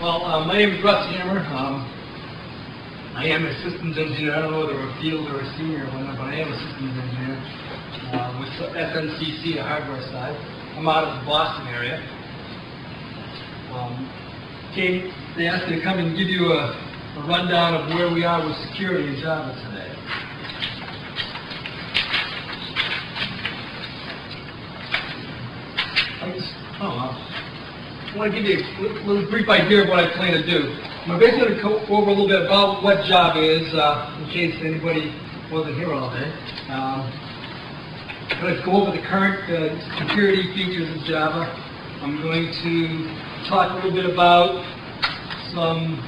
Well, my name is Russel Hammer. I am a systems engineer. I don't know whether a field or a senior or whatnot, but I am a systems engineer with SNCC, a hardware side. I'm out of the Boston area. They asked me to come and give you a rundown of where we are with security in Java today. I want to give you a little brief idea of what I plan to do. I'm basically going to go over a little bit about what Java is, in case anybody wasn't here all day. I'm going to go over the current security features of Java. I'm going to talk a little bit about some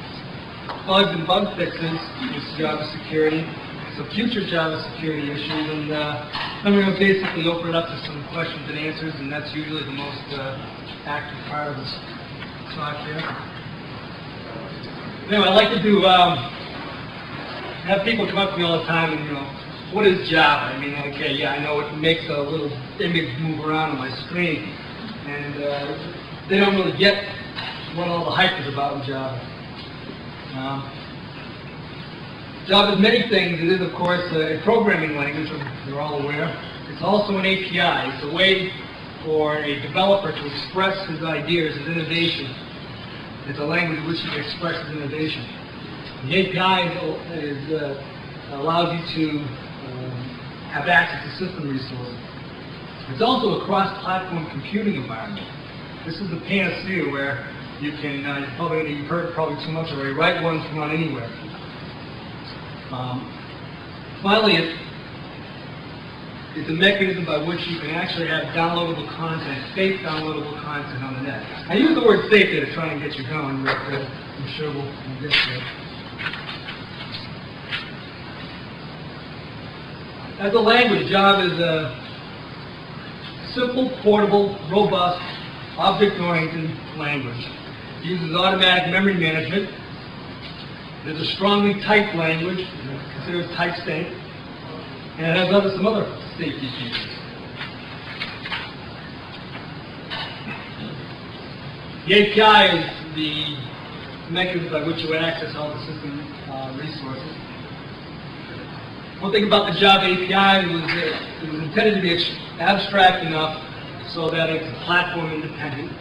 bugs and bug fixes with Java security, some future Java security issues, and I'm going to basically open it up to some questions and answers, and that's usually the most active part of this talk here. Anyway, I like to do have people come up to me all the time and, what is Java? I mean, okay, yeah, I know it makes a little image move around on my screen, and they don't really get what all the hype is about in Java. Java is many things. It is, of course, a programming language, you're all aware. It's also an API. It's a way for a developer to express his ideas, his innovation. It's a language in which he expresses innovation. The API allows you to have access to system resources. It's also a cross-platform computing environment. This is the panacea where you can, you've heard it probably too much already, write one to run anywhere. Finally, it's a mechanism by which you can actually have downloadable content, safe downloadable content on the net. I use the word safe there to try and get you going, but I'm sure we'll get to it. As a language, Java is a simple, portable, robust, object-oriented language. It uses automatic memory management. It is a strongly typed language, considered type safe, and it has some other safety features. The API is the mechanism by which you access all the system resources. One thing about the Java API was that it was intended to be abstract enough so that it's platform independent.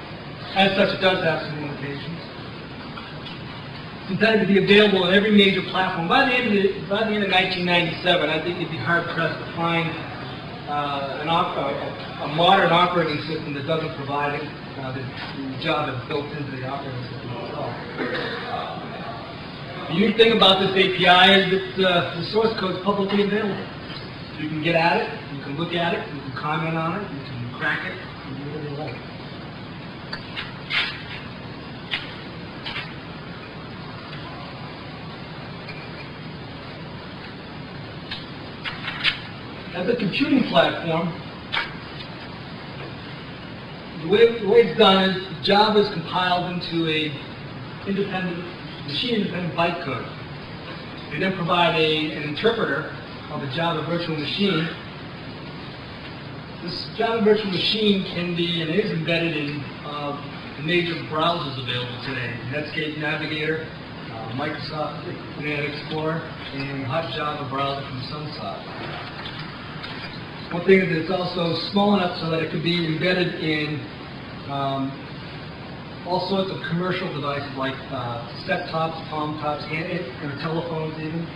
As such, it does have some limitations. It's intended to be available on every major platform. By the end of 1997, I think you'd be hard-pressed to find a modern operating system that doesn't provide it, the Java built into the operating system itself. The unique thing about this API is that the source code is publicly available. You can get at it, you can look at it, you can comment on it, you can crack it, you can do whatever you like. As a computing platform, the way it's done is Java is compiled into a machine-independent bytecode. They then provide an interpreter of the Java virtual machine. This Java virtual machine can be and is embedded in the major browsers available today: Netscape Navigator, Microsoft Internet Explorer, and Hot Java browser from Sunsoft. One thing is that it's also small enough so that it could be embedded in all sorts of commercial devices like set-tops, palm tops, and telephones even.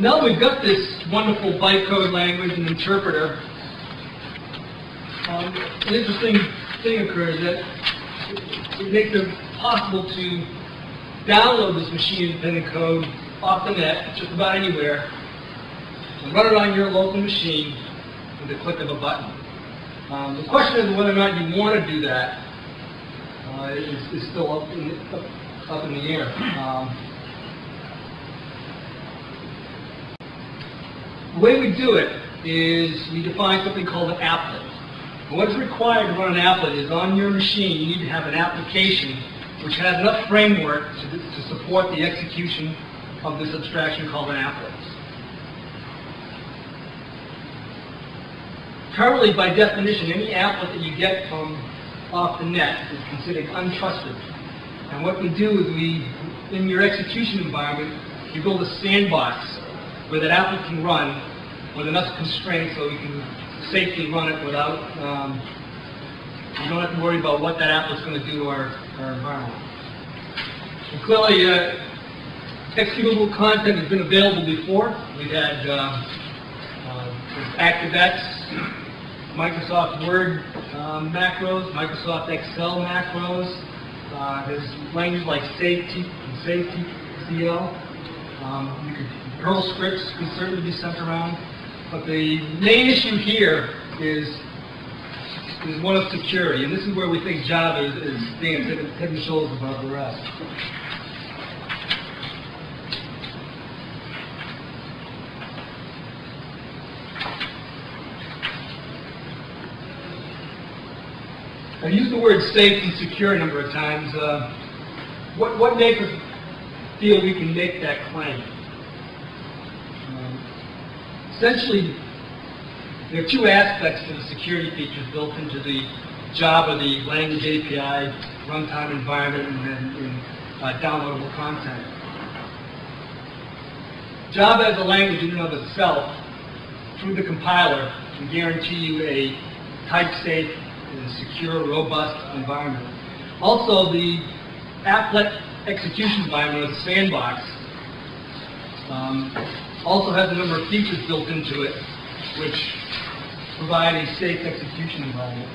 Now that we've got this wonderful bytecode language and interpreter, an interesting thing occurs that it makes it possible to download this machine-independent code off the net, just about anywhere, and run it on your local machine with the click of a button. The question is whether or not you want to do that is still up in the air. The way we do it is we define something called an applet. And what is required to run an applet is on your machine you need to have an application which has enough framework to support the execution of this abstraction called an applet. Currently, by definition, any applet that you get from off the net is considered untrusted. And what we do is in your execution environment, you build a sandbox where that applet can run with enough constraints so we can safely run it without, you don't have to worry about what that applet's going to do to our environment. And clearly, executable content has been available before. We've had ActiveX, Microsoft Word macros, Microsoft Excel macros. There's languages like SafeTCL. Perl scripts can certainly be sent around. But the main issue here is one of security. And this is where we think Java stands head and shoulders above the rest. I've used the word safe and secure a number of times. What makes us feel we can make that claim? Essentially, there are two aspects to the security features built into the Java, the language API, runtime environment, and downloadable content. Java as a language in and of itself, through the compiler, can guarantee you a type-safe, secure, robust environment. Also, the Applet execution environment, or the sandbox, also has a number of features built into it which provide a safe execution environment.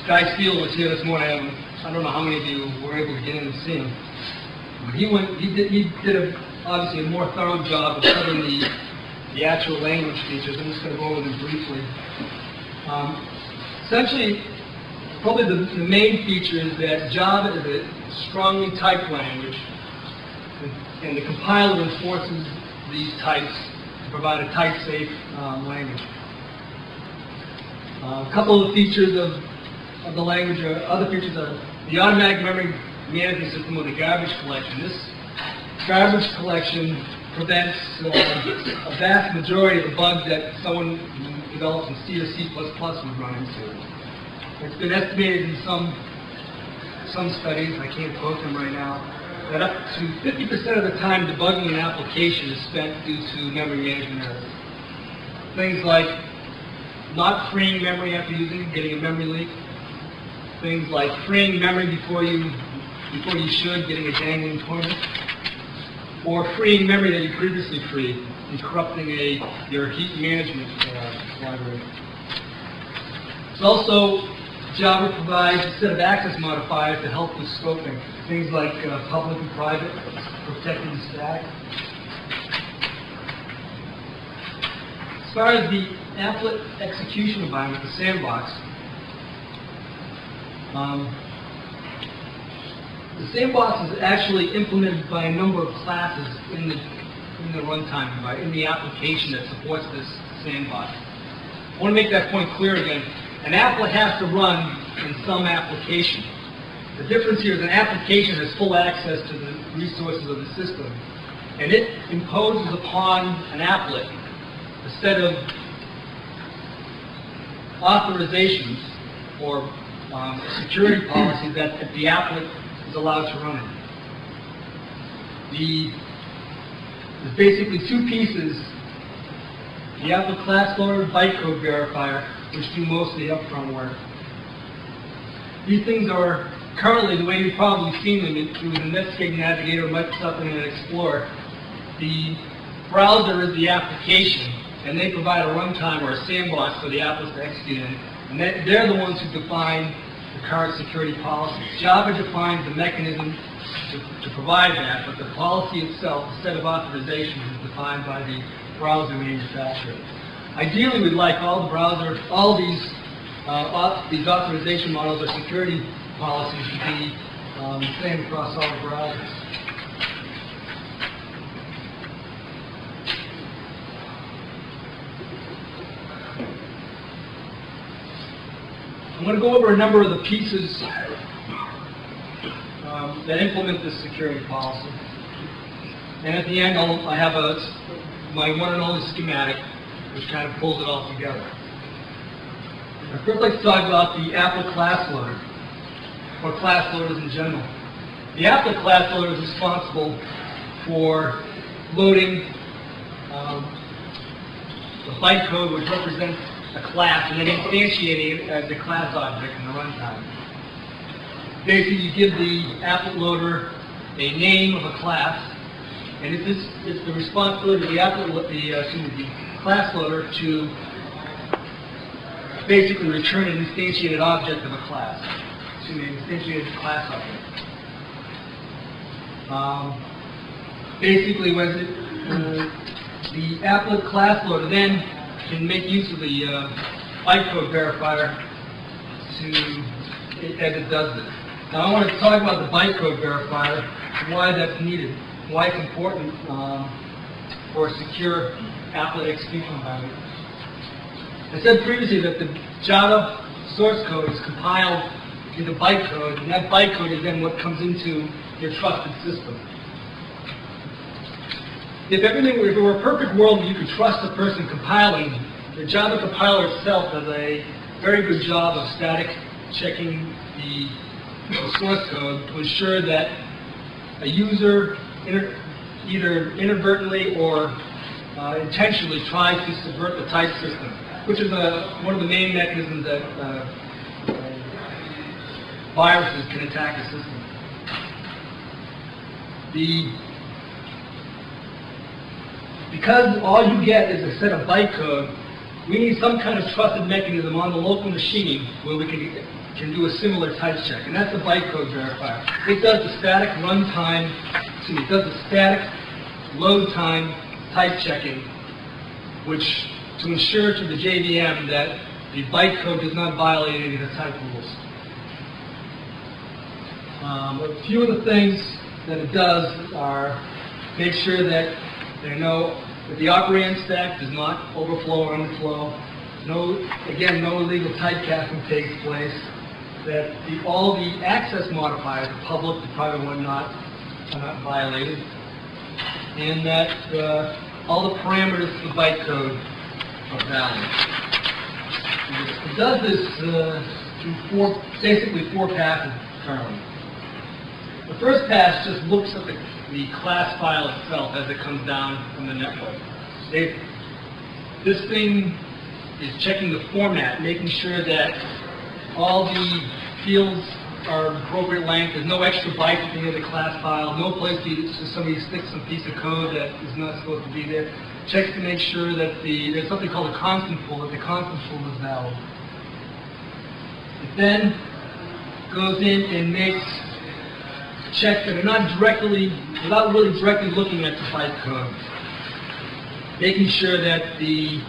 Guy Steele was here this morning. I don't know how many of you were able to get in and see him. He did obviously a more thorough job of covering the actual language features. I'm just going to go over them briefly. Essentially, probably the main feature is that Java is a strongly typed language, and the compiler enforces these types to provide a type-safe language. A couple of the features of the language, or other features are the automatic memory management system with a garbage collection. This garbage collection prevents a vast majority of the bugs that someone who develops in C or C++ would run into. It's been estimated in some studies, I can't quote them right now, that up to 50% of the time debugging an application is spent due to memory management errors. Things like not freeing memory after using it, getting a memory leak. Things like freeing memory before you should, getting a dangling pointer. Or freeing memory that you previously freed and corrupting your heap management library. It's also, Java provides a set of access modifiers to help with scoping. Things like public and private, protected and static. As far as the Applet execution environment, the sandbox, the sandbox is actually implemented by a number of classes in the runtime environment, in the application that supports this sandbox. I want to make that point clear again. An applet has to run in some application. The difference here is an application has full access to the resources of the system, and it imposes upon an applet a set of authorizations or security policies that the applet is allowed to run in. There's basically two pieces: the applet class loader, bytecode verifier, which do most of the upfront work. These things are currently, the way you've probably seen them through the Netscape Navigator, Microsoft Internet Explorer, the browser is the application, and they provide a runtime or a sandbox for the applets to execute in. And they're the ones who define the current security policies. Java defines the mechanism to provide that, but the policy itself, the set of authorizations, is defined by the browser manufacturer. Ideally, we'd like all these authorization models or security policies to be the same across all the browsers. going to go over a number of the pieces that implement this security policy. And at the end, I have my one and only schematic, which kind of pulls it all together. I'd first like to talk about the Applet class loader, or class loaders in general. The Applet class loader is responsible for loading the bytecode, which represents a class, and then instantiating it as a class object in the runtime. Basically, you give the Applet loader a name of a class, and it's the responsibility of the class loader to basically return an instantiated object of a class. An instantiated class object. Basically, the Applet class loader then can make use of the bytecode verifier as it does this. Now I want to talk about the bytecode verifier, why that's needed, why it's important for a secure Applet execution environment. I said previously that the Java source code is compiled into bytecode, and that bytecode is then what comes into your trusted system. If it were a perfect world where you could trust the person compiling, the Java compiler itself does a very good job of static checking the source code to ensure that a user either inadvertently or intentionally tries to subvert the type system, which is one of the main mechanisms that viruses can attack a system. Because all you get is a set of bytecode, we need some kind of trusted mechanism on the local machine where we can do a similar type check, and that's the bytecode verifier. It does the static runtime, it does the static load time type checking, which to ensure to the JVM that the bytecode does not violate any of the type rules. A few of the things that it does are make sure that that the operand stack does not overflow or underflow. No illegal typecasting takes place. That all the access modifiers, the public, the private, whatnot, are not violated, and that all the parameters of the bytecode are valid. It does this through basically four passes currently. The first pass just looks at the class file itself as it comes down from the network. This thing is checking the format, making sure that all the fields are appropriate length, there's no extra bytes at the end of the class file, no place for somebody to stick some piece of code that is not supposed to be there. Checks to make sure that there's something called a constant pool, that the constant pool is valid. It then goes in and makes checks that are not without really directly looking at the bytecode, making sure that the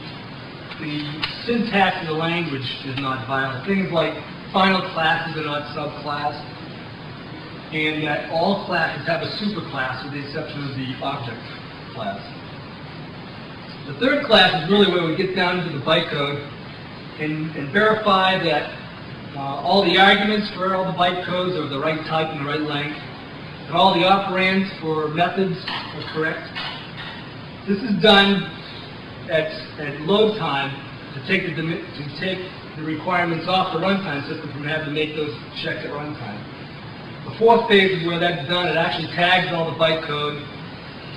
syntax of the language is not violent. Things like final classes are not subclass, and that all classes have a superclass with the exception of the object class. The third class is really where we get down into the bytecode and verify that all the arguments for all the bytecodes are of the right type and the right length, and all the operands for methods are correct. This is done at load time to take the requirements off the runtime system from having to make those checks at runtime. The fourth phase is where that's done. It actually tags all the bytecode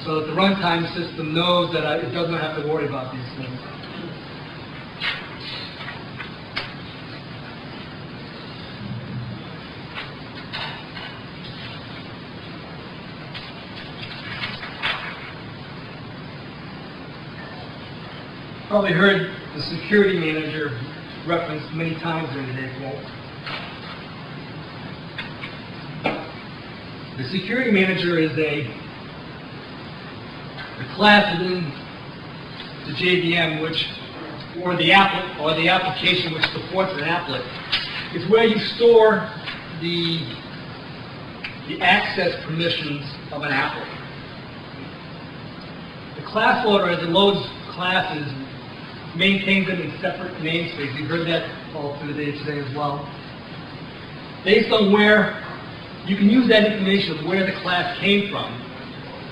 so that the runtime system knows that it doesn't have to worry about these things. Probably heard the security manager referenced many times during today's talk. The security manager is the class within the JVM or the applet, or the application which supports an applet. It's where you store the access permissions of an applet. The class loader, as it loads classes, maintains them in separate namespaces. You've heard that all through the day today as well. Based on where, you can use that information of where the class came from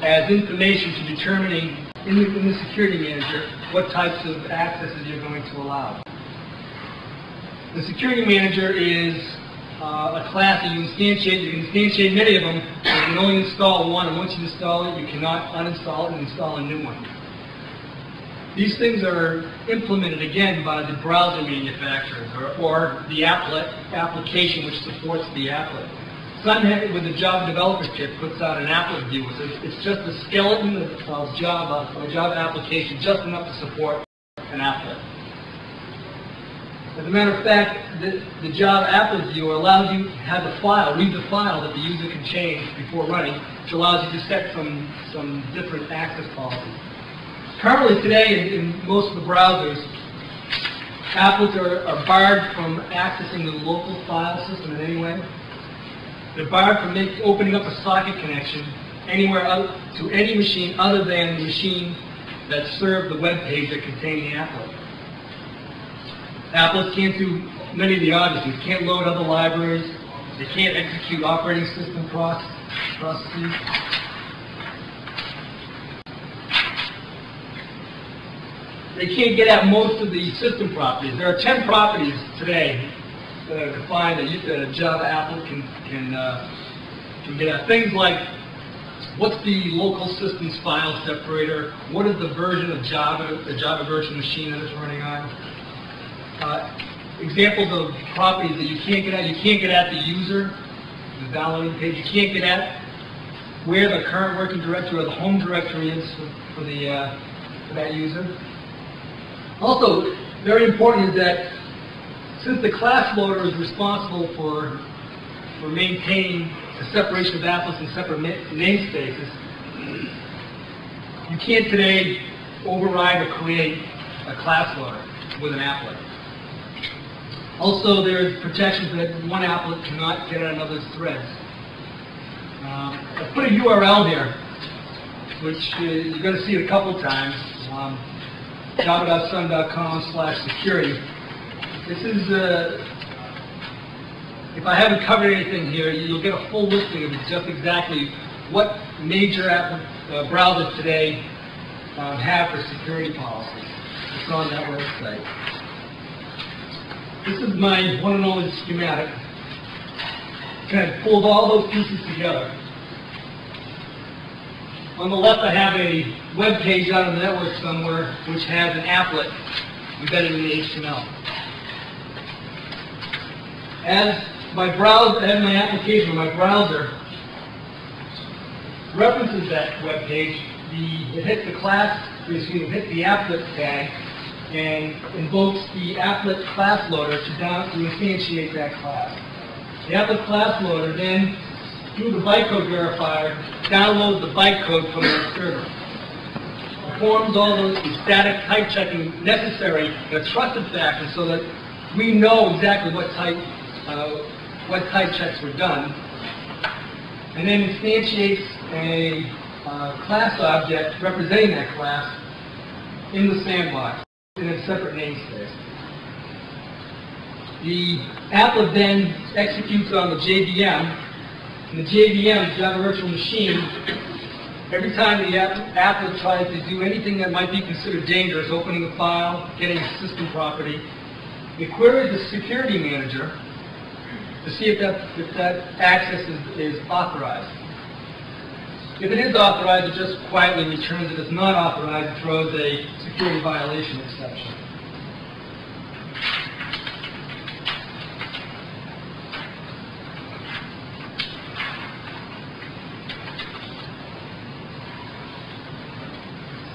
as information to determining in the security manager what types of accesses you're going to allow. The security manager is a class that you instantiate. You can instantiate many of them. You can only install one, and once you install it, you cannot uninstall it and install a new one. These things are implemented again by the browser manufacturers or the Applet application which supports the Applet. Sun, with the Java Developer Kit, puts out an Applet view. It's just a skeleton of Java, or a Java application, just enough to support an Applet. As a matter of fact, the Java Applet view allows you to have the file, read the file that the user can change before running, which allows you to set some different access policies. Currently today, in most of the browsers, applets are barred from accessing the local file system in any way. They're barred from opening up a socket connection anywhere to any machine other than the machine that served the web page that contained the applet. Applets can't do many of the obvious things. Can't load other libraries. They can't execute operating system processes. They can't get at most of the system properties. There are 10 properties today that are defined that a Java applet can get at. Things like, what's the local systems file separator? What is the version of Java, the Java virtual machine that it's running on? Examples of properties that you can't get at. You can't get at the user, the downloading page. You can't get at where the current working directory or the home directory is for that user. Also, very important is that since the class loader is responsible for maintaining the separation of applets in separate namespaces, you can't today override or create a class loader with an applet. Also, there's protections that one applet cannot get at another's threads. I put a URL here, which you're going to see it a couple times. java.sun.com/security. This is, if I haven't covered anything here, you'll get a full listing of just exactly what major browsers today have for security policies. It's on that website. This is my one and only schematic. Kind of pulled all those pieces together. On the left, I have a web page out on the network somewhere which has an applet embedded in the HTML. As my browser, as my application, my browser references that web page, it hits the class, it hits the applet tag, and invokes the applet class loader to instantiate that class. The applet class loader then, through the bytecode verifier, downloads the bytecode from that server. Performs all the static type checking necessary in a trusted fashion so that we know exactly what type checks were done, and then instantiates a class object representing that class in the sandbox in a separate namespace. The applet then executes on the JVM. In the JVM, Java Virtual Machine, every time the applet tries to do anything that might be considered dangerous, opening a file, getting a system property, it queries the security manager to see if that access is authorized. If it is authorized, it just quietly returns it as not authorized and throws a security violation exception.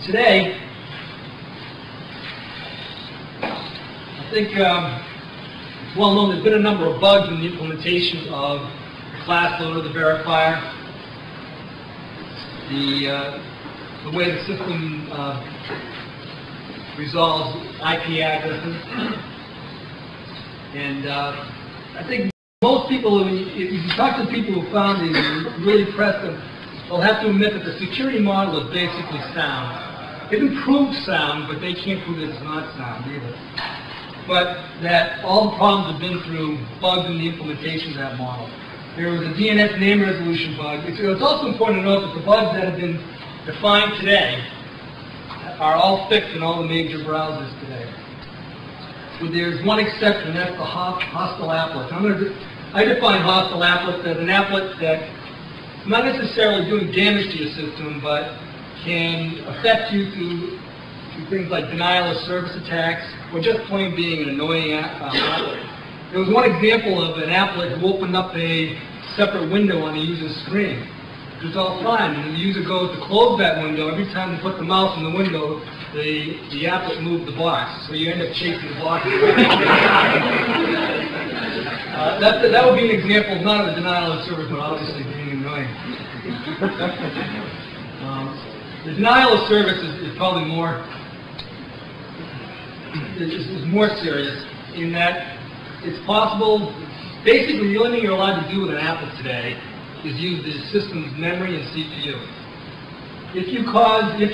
Today, I think it's well known there's been a number of bugs in the implementation of the class loader, the verifier, the way the system resolves IP addresses. And I think most people, if you talk to people who found these and really press them, they'll have to admit that the security model is basically sound. they've improved sound, but they can't prove that it's not sound either. But that all the problems have been through bugs in the implementation of that model. There was a DNS name resolution bug. It's also important to note that the bugs that have been defined today are all fixed in all the major browsers today. So there's one exception, and that's the hostile applet. I define hostile applet as an applet that's not necessarily doing damage to your system, but can affect you through things like denial of service attacks, or just plain being an annoying applet. There was one example of an applet who opened up a separate window on the user's screen. It was all fine, and when the user goes to close that window, every time they put the mouse in the window, the applet moved the box, so you end up chasing the box. That would be an example not of a denial of service, but obviously being annoying. The denial of service is probably more serious in that it's possible. Basically, the only thing you're allowed to do with an applet today is use the system's memory and CPU. If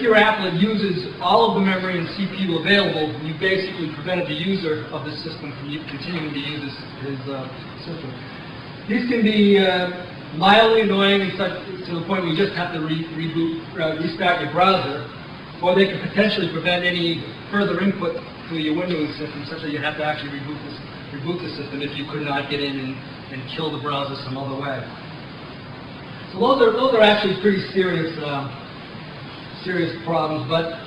your applet uses all of the memory and CPU available, you basically prevented the user of the system from continuing to use his system. These can be mildly annoying to the point where you just have to restart your browser, or they can potentially prevent any further input to your windowing system, such that you have to actually reboot the system if you could not get in and kill the browser some other way. So those are actually pretty serious problems. But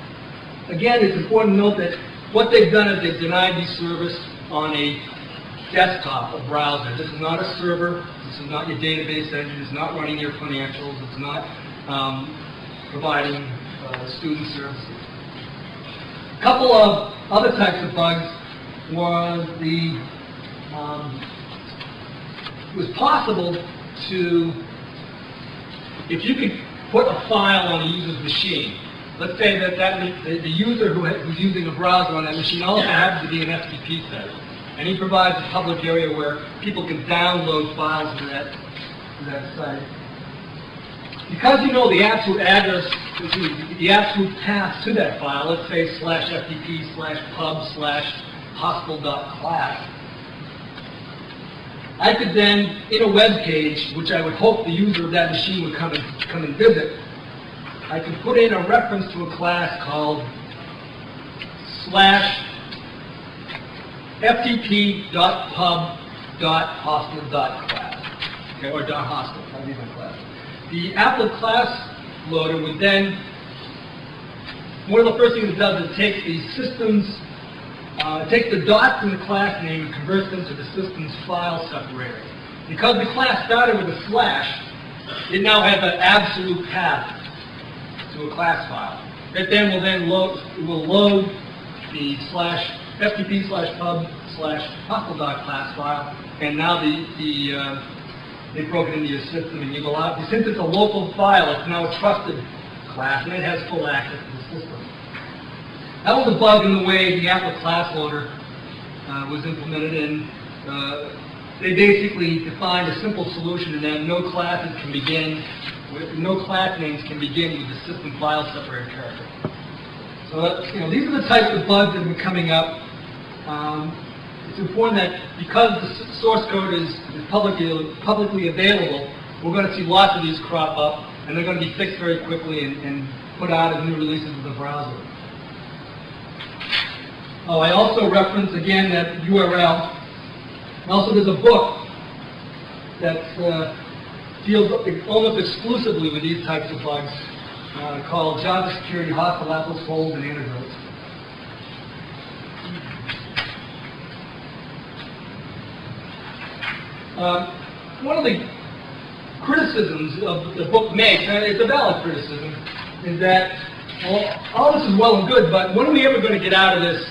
again, it's important to note that what they've done is they've denied you service on a desktop, a browser. This is not a server. This is not your database engine. It's not running your financials. It's not providing student services. A couple of other types of bugs was it was possible to, if you could put a file on a user's machine, let's say that the user who's using a browser on that machine also happens to be an FTP site, and he provides a public area where people can download files to that site. Because you know the absolute address, the absolute path to that file, let's say /FTP/pub/hostile.class, I could then, in a web page, which I would hope the user of that machine would come and visit, I could put in a reference to a class called /FTP.pub.hostile.class, okay, or .hostile, that'd be my class. The applet class loader would then, one of the first things it does is it takes the system's, takes the dots in the class name and converts them to the system's file separator. Because the class started with a slash, it now has an absolute path to a class file. It then will load the /FTP/pub/hostile.class file, and now they broke it into your system, and you've allowed, since it's a local file, it's now a trusted class, and it has full access to the system. That was a bug in the way the applet class loader was implemented, and they basically defined a simple solution in that no class names can begin with the system file separator character. So these are the types of bugs that have been coming up. It's important that because the source code is publicly available, we're going to see lots of these crop up, and they're going to be fixed very quickly and put out as new releases of the browser. Oh, I also reference again that URL. And also, there's a book that deals almost exclusively with these types of bugs called Java Security Hostile Applets, Holes, and Antidotes. One of the criticisms the book makes, and it's a valid criticism, is that all this is well and good, but when are we ever going to get out of this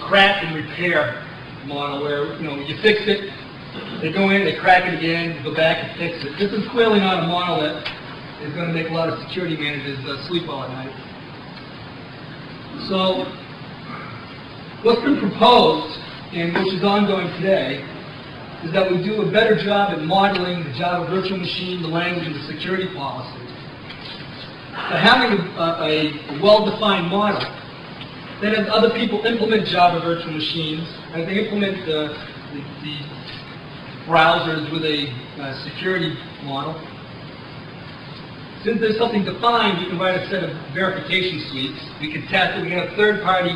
crack and repair model where you fix it, they go in, they crack it again, go back and fix it? This is clearly not a model that is going to make a lot of security managers sleep well at night. So what's been proposed, and which is ongoing today, is that we do a better job at modeling the Java virtual machine, the language, and the security policy. By having a well-defined model, then as other people implement Java virtual machines, as they implement the browsers with a security model, since there's something defined, we can write a set of verification suites. We can test it. We can have third-party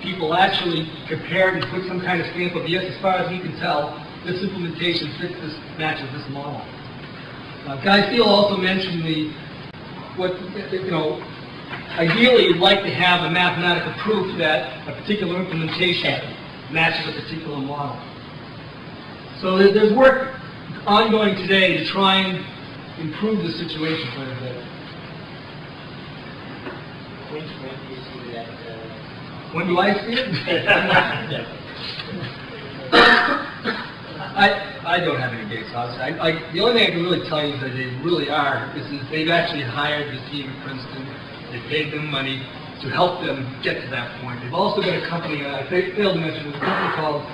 people actually compare it and put some kind of stamp of, yes, as far as we can tell, this implementation fits this, matches this model. Guy Steele also mentioned ideally you'd like to have a mathematical proof that a particular implementation matches a particular model. So there's work ongoing today to try and improve the situation quite a bit. When do you see that? When do I see it? I don't have any dates, obviously. The only thing I can really tell you that they really are is that they've actually hired the team at Princeton. They paid them money to help them get to that point. They've also got a company, I failed to mention, a company called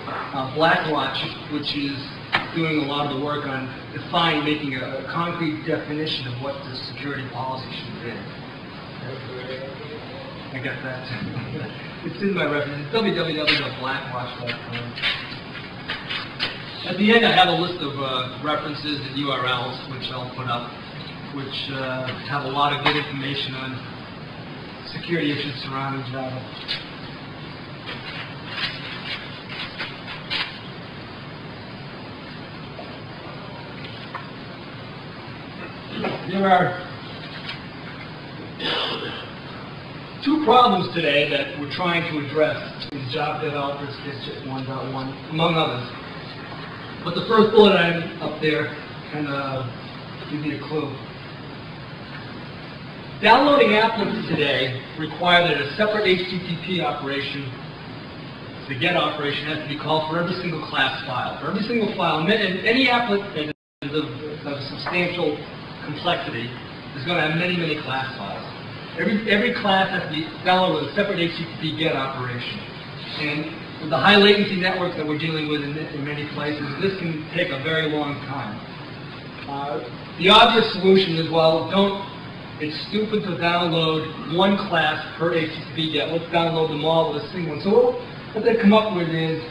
Blackwatch, which is doing a lot of the work on making a concrete definition of what the security policy should be. I got that. It's in my reference. It's www.blackwatch.com. At the end, I have a list of references and URLs, which I'll put up, which have a lot of good information on security issues surrounding Java. There are two problems today that we're trying to address in Java Developers Kit 1.1, among others. But the first bullet item up there can give you a clue. Downloading applets today require that a separate HTTP operation, the GET operation, has to be called for every single class file. For every single file, and any applet that is of substantial complexity is going to have many, many class files. Every class has to be downloaded with a separate HTTP GET operation. And with the high latency networks that we're dealing with in many places, this can take a very long time. The obvious solution is, well, it's stupid to download one class per HTTP GET. Let's download them all with a single one. So what they've come up with is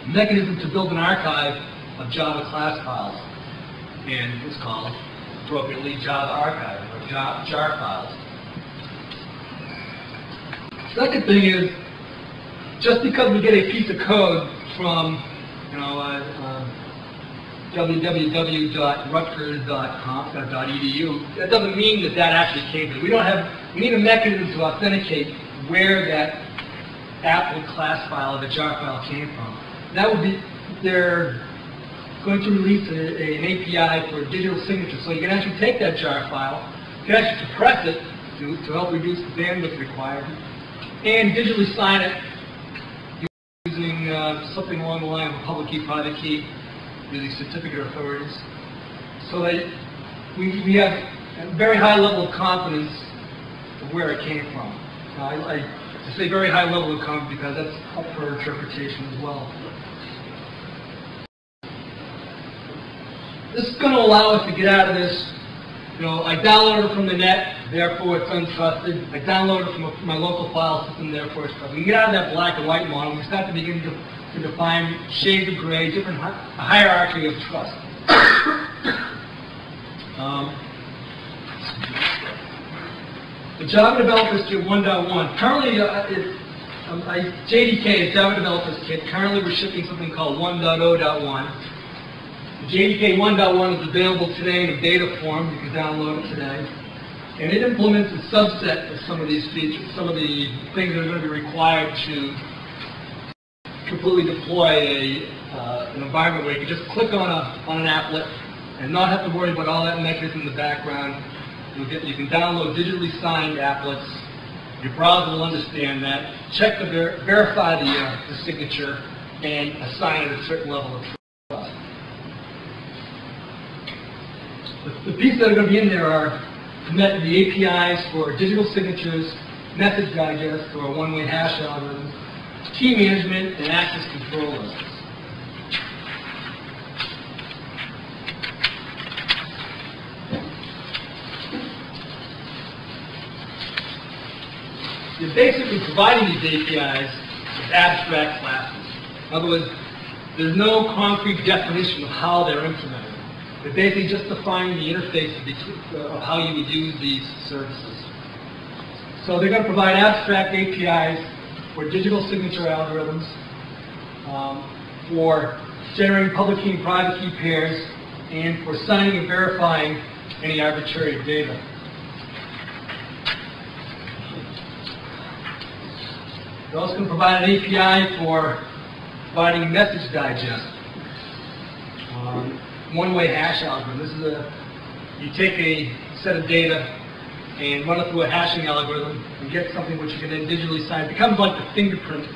a mechanism to build an archive of Java class files. And it's called, appropriately, Java Archive, or JAR files. Second thing is, just because we get a piece of code from, www.rutgers.edu, that doesn't mean that actually came from it. We need a mechanism to authenticate where that applet class file or the jar file came from. That would be, they're going to release an API for digital signature, so you can actually take that jar file, you can actually suppress it to help reduce the bandwidth required, and digitally sign it using something along the line of public key, private key, using certificate authorities, so that we have a very high level of confidence of where it came from. I say very high level of confidence because that's up for interpretation as well. This is going to allow us to get out of this. I downloaded it from the net, therefore it's untrusted. I downloaded it from my local file system, therefore it's trusted. We can get out of that black and white model. We start to begin to define shades of gray, a hierarchy of trust. The Java Developers Kit 1.1. Currently, JDK is Java Developers Kit. Currently, we're shipping something called 1.0.1. JDK 1.1 is available today in a beta form. You can download it today. And it implements a subset of some of these features, some of the things that are going to be required to completely deploy an environment where you can just click on an applet and not have to worry about all that mechanism in the background. You can download digitally signed applets. Your browser will understand that, check verify the signature, and assign it a certain level of trust. The pieces that are going to be in there are the APIs for digital signatures, message digest, or one-way hash algorithms, key management, and access control lists. you're basically providing these APIs with abstract classes. In other words, there's no concrete definition of how they're implemented. They're basically just defining the interface of how you would use these services. So they're going to provide abstract APIs for digital signature algorithms, for generating public key and private key pairs, and for signing and verifying any arbitrary data. They're also going to provide an API for providing message digest. One-way hash algorithm. This is you take a set of data and run it through a hashing algorithm and get something which you can then digitally sign. It becomes like the fingerprint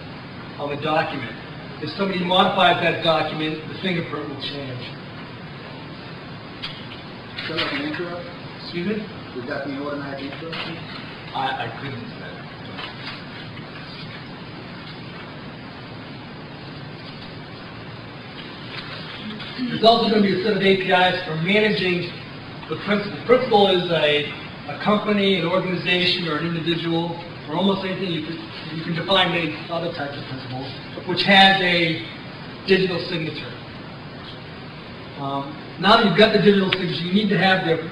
of a document. If somebody modifies that document, the fingerprint will change. Is that like an intro? Excuse me? Would that be an automatic intro? I couldn't say. There's also going to be a set of APIs for managing the principal. The principal is a company, an organization, or an individual, or almost anything. You can define many other types of principals, which has a digital signature. Now that you've got the digital signature, you need to have their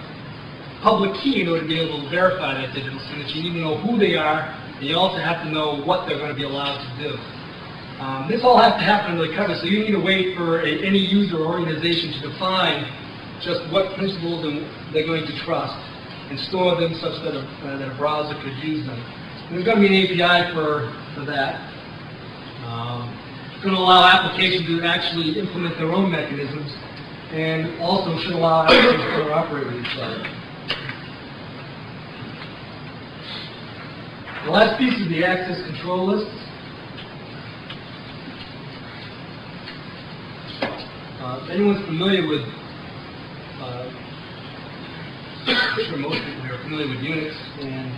public key in order to be able to verify that digital signature. You need to know who they are, and you also have to know what they're going to be allowed to do. This all has to happen under the cover, so you need to wait for any user or organization to define just what principles they're going to trust and store them such that a browser could use them. And there's going to be an API for that. It's going to allow applications to actually implement their own mechanisms, and also should allow applications to interoperate with each other. The last piece is the access control lists. If anyone's familiar with, I'm sure most people here are familiar with Unix, and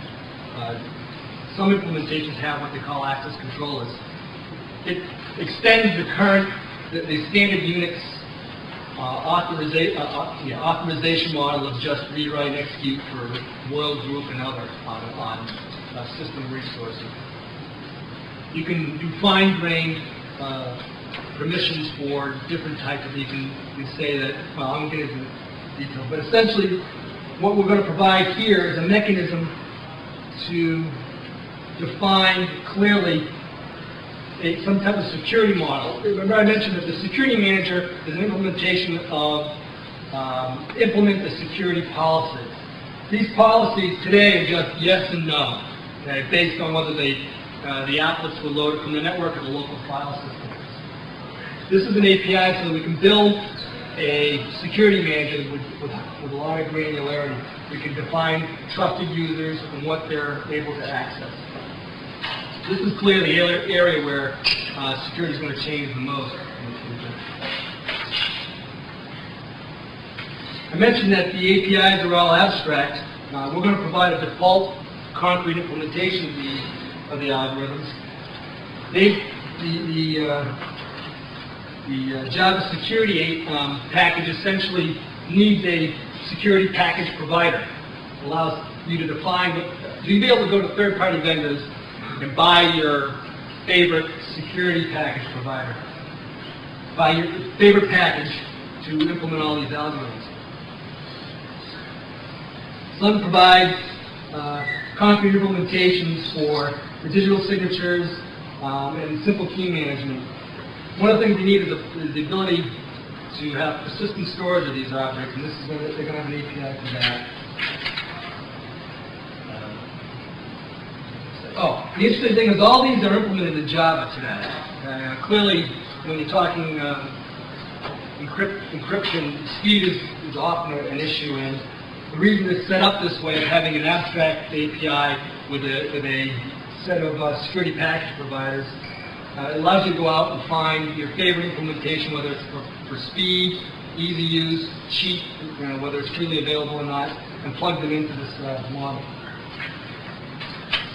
some implementations have what they call access control lists. It extends the standard Unix authorization model of just rewrite and execute for world group and other on system resources. You can do fine-grained permissions for different types of, you can say that, well, I won't get into detail, but essentially what we're going to provide here is a mechanism to define clearly some type of security model. Remember I mentioned that the security manager is an implementation of implement the security policies. These policies today are just yes and no, okay, based on whether the applets were loaded from the network or the local file system. This is an API so that we can build a security manager with a lot of granularity. We can define trusted users and what they're able to access. This is clearly the area where security is going to change the most in the future. I mentioned that the APIs are all abstract. We're going to provide a default concrete implementation of the algorithms. The Java security package essentially needs a security package provider. It allows you to define, you'll be able to go to third-party vendors and buy your favorite security package provider. Buy your favorite package to implement all these algorithms. Sun provides concrete implementations for the digital signatures and simple key management. One of the things we need is the ability to have persistent storage of these objects, and they're going to have an API for that. Oh, the interesting thing is all these are implemented in Java today. Clearly, when you're talking encryption, speed is often an issue, and the reason it's set up this way of having an abstract API with a set of security package providers, it allows you to go out and find your favorite implementation, whether it's for speed, easy use, cheap, whether it's freely available or not, and plug them into this model.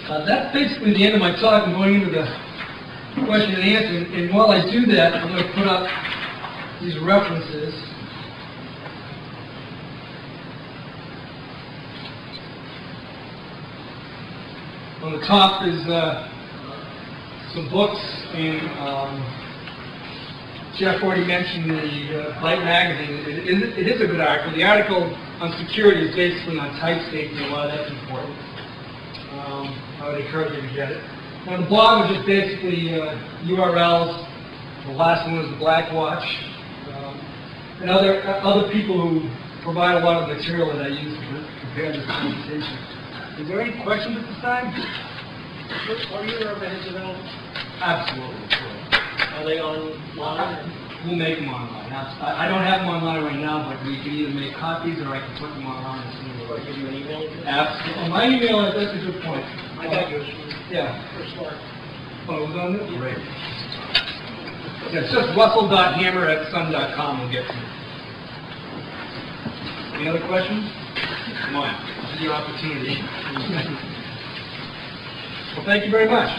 That's basically the end of my talk. I'm going into the question and answer, and while I do that, I'm going to put up these references. On the top is some books, and Jeff already mentioned the Byte magazine. It is a good article. The article on security is basically on type safety, and why that's important. I would encourage you to get it. Now the blog is just basically URLs. The last one was the Black Watch, and other people who provide a lot of material that I use to prepare this presentation. Is there any questions at this time? Are you heads available? Absolutely. Sure. Are they online? We'll make them online. I don't have them online right now, but we can either make copies or I can put them online and see Or give you an email address? Absolutely. My email address, that's a good point. I got yours. Yeah. First start. Oh, it was on this? Great. Yeah, it's just russell.hammer@sun.com will get to you. Any other questions? Come on. This is your opportunity. Well, thank you very much.